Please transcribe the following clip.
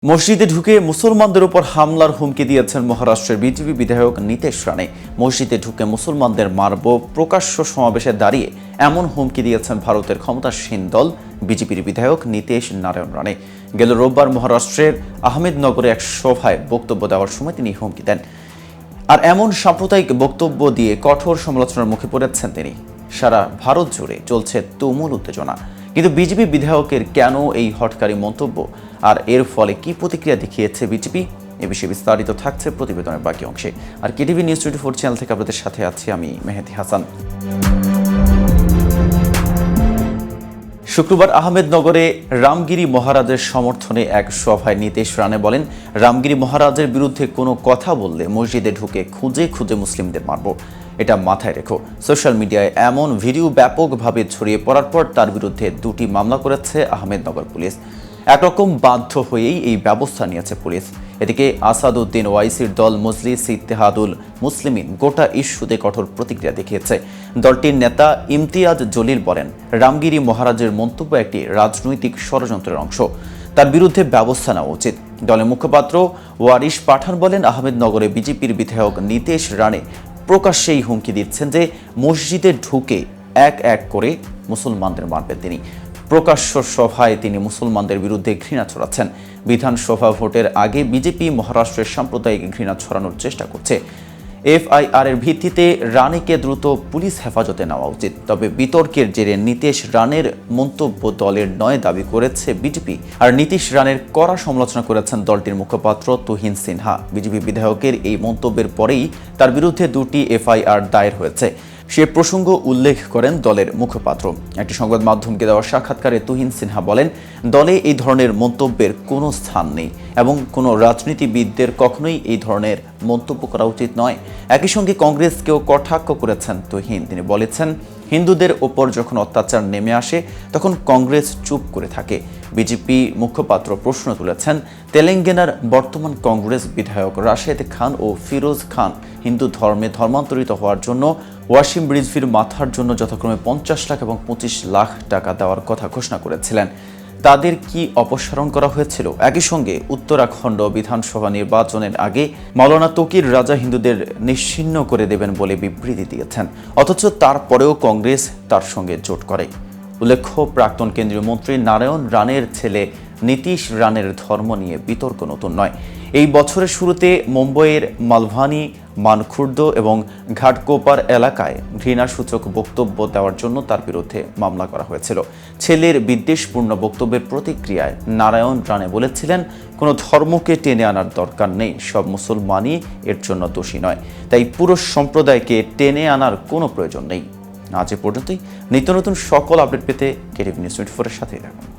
মসজিদে ঢুকে মুসলমানদের উপর হামলার হুমকি দিয়েছেন মহারাষ্ট্রের বিজেপি বিধায়ক নীতেশ রানে। মসজিদে ঢুকে মুসলমানদের মারব প্রকাশ্য সমাবেশে দাঁড়িয়ে এমন হুমকি দিয়েছেন ভারতের ক্ষমতাসীন দল বিজেপির বিধায়ক নীতেশ নারায়ণ রানে। গেল রোববার মহারাষ্ট্রের আহমেদনগরে এক সভায় বক্তব্য দেওয়ার সময় তিনি হুমকি দেন। আর এমন সাম্প্রদায়িক বক্তব্য দিয়ে কঠোর সমালোচনার মুখে পড়েছেন তিনি। সারা ভারত জুড়ে চলছে তুমুল উত্তেজনা, কিন্তু বিজেপি বিধায়কের কেন এই হঠকারী মন্তব্য আর এর ফলে কি প্রতিক্রিয়া দেখিয়েছে বিজেপি, এ বিষয়ে বিস্তারিত থাকছে প্রতিবেদনের বাকি অংশে। আর কেটিভি নিউজ 24 চ্যানেল থেকে আপনাদের সাথে আছি আমি মেহেদি হাসান। শুক্রবার আহমেদনগরে রামগিরি মহারাজের সমর্থনে এক সভায় নীতেশ রানে বলেন, রামগিরি মহারাজের বিরুদ্ধে কোনো কথা বললে মসজিদে ঢুকে খুঁজে খুঁজে মুসলিমদের মারব। এটা মাথায় রেখো। সোশ্যাল মিডিয়ায় এমন ভিডিও ব্যাপকভাবে ছড়িয়ে পড়ার পর তার বিরুদ্ধে 2টি মামলা করেছে আহমেদনগর পুলিশ। একরকম বাধ্য হয়েই এই ব্যবস্থা নিয়েছে পুলিশ। এদিকে আসাদউদ্দিন ওয়াইসির দল মজলিস ইত্তেহাদুল মুসলিমিন গোটা ইস্যুতে কঠোর প্রতিক্রিয়া দেখিয়েছে। দলটির নেতা ইমতিয়াজ জলিল বলেন, রামগিরি মহারাজের মন্তব্য একটি রাজনৈতিক ষড়যন্ত্রের অংশ, তার বিরুদ্ধে ব্যবস্থা নেওয়া উচিত। দলের মুখপাত্র ওয়ারিশ পাঠান বলেন, আহমেদনগরে বিজেপির বিধায়ক নীতেশ রানে প্রকাশ্যেই হুমকি দিচ্ছেন যে মসজিদে ঢুকে এক এক করে মুসলমানদের মারবেন তিনি। প্রকাশ্য সভায় তিনি মুসলমানদের বিরুদ্ধে ঘৃণা ছড়াচ্ছেন। বিধানসভা ভোটের আগে বিজেপি মহারাষ্ট্রের সাম্প্রদায়িক ঘৃণা ছড়ানোর চেষ্টা করছে। এফআইআর এর ভিত্তিতে রানেকে দ্রুত পুলিশ হেফাজতে নেওয়া উচিত। তবে বিতর্কের জেরে নীতেশ রানের মন্তব্য দলের নয় দাবি করেছে বিজেপি। আর নীতেশ রানের কড়া সমালোচনা করেছেন দলটির মুখপাত্র তুহিন সিনহা। বিজেপি বিধায়কের এই মন্তব্যের পরেই তার বিরুদ্ধে 2টি এফআইআর দায়ের হয়েছে। সে প্রসঙ্গ উল্লেখ করেন দলের মুখপাত্র। একটি সংবাদ মাধ্যমকে দেওয়া সাক্ষাৎকারে তুহিন সিনহা বলেন, দলে এই ধরনের মন্তব্যের কোনো স্থান নেই এবং কোনো রাজনীতিবিদদের কখনোই এই ধরনের মন্তব্য করা উচিত নয়। একই সঙ্গে কংগ্রেসকেও কটাক্ষ করেছেন তুহিন। তিনি বলেছেন, হিন্দুদের ওপর যখন অত্যাচার নেমে আসে তখন কংগ্রেস চুপ করে থাকে। বিজেপি মুখপাত্র প্রশ্ন তুলেছেন, তেলেঙ্গানার বর্তমান কংগ্রেস বিধায়ক রাশেদ খান ও ফিরোজ খান হিন্দু ধর্মে ধর্মান্তরিত হওয়ার জন্য ওয়াসিম রিজভির মাথার জন্য যথাক্রমে 50 লাখ এবং 25 লাখ টাকা দেওয়ার কথা ঘোষণা করেছিলেন। তাদের কি অপসারণ করা হয়েছিল? একই সঙ্গে উত্তরাখণ্ড বিধানসভা নির্বাচনের আগে মাওলানা তকির রাজা হিন্দুদের নিশ্চিহ্ন করে দেবেন বলে বিবৃতি দিয়েছেন, অথচ তারপরেও কংগ্রেস তার সঙ্গে জোট করে। উল্লেখ্য, প্রাক্তন কেন্দ্রীয় মন্ত্রী নারায়ণ রানের ছেলে নীতিশ রানের ধর্ম নিয়ে বিতর্ক নতুন নয়। এই বছরের শুরুতে মুম্বইয়ের মালভানি, মানখুর্দ এবং ঘাটকোপার এলাকায় ঘৃণাসূচক বক্তব্য দেওয়ার জন্য তার বিরুদ্ধে মামলা করা হয়েছিল। ছেলের বিদ্বেষপূর্ণ বক্তব্যের প্রতিক্রিয়ায় নারায়ণ রানে বলেছিলেন, কোনো ধর্মকে টেনে আনার দরকার নেই, সব মুসলমানই এর জন্য দোষী নয়, তাই পুরো সম্প্রদায়কে টেনে আনার কোনো প্রয়োজন নেই। আজ এ পর্যন্তই। নিত্য নতুন সকল আপডেট পেতে কেটিভি নিউজ 24 এর সাথেই থাকুন।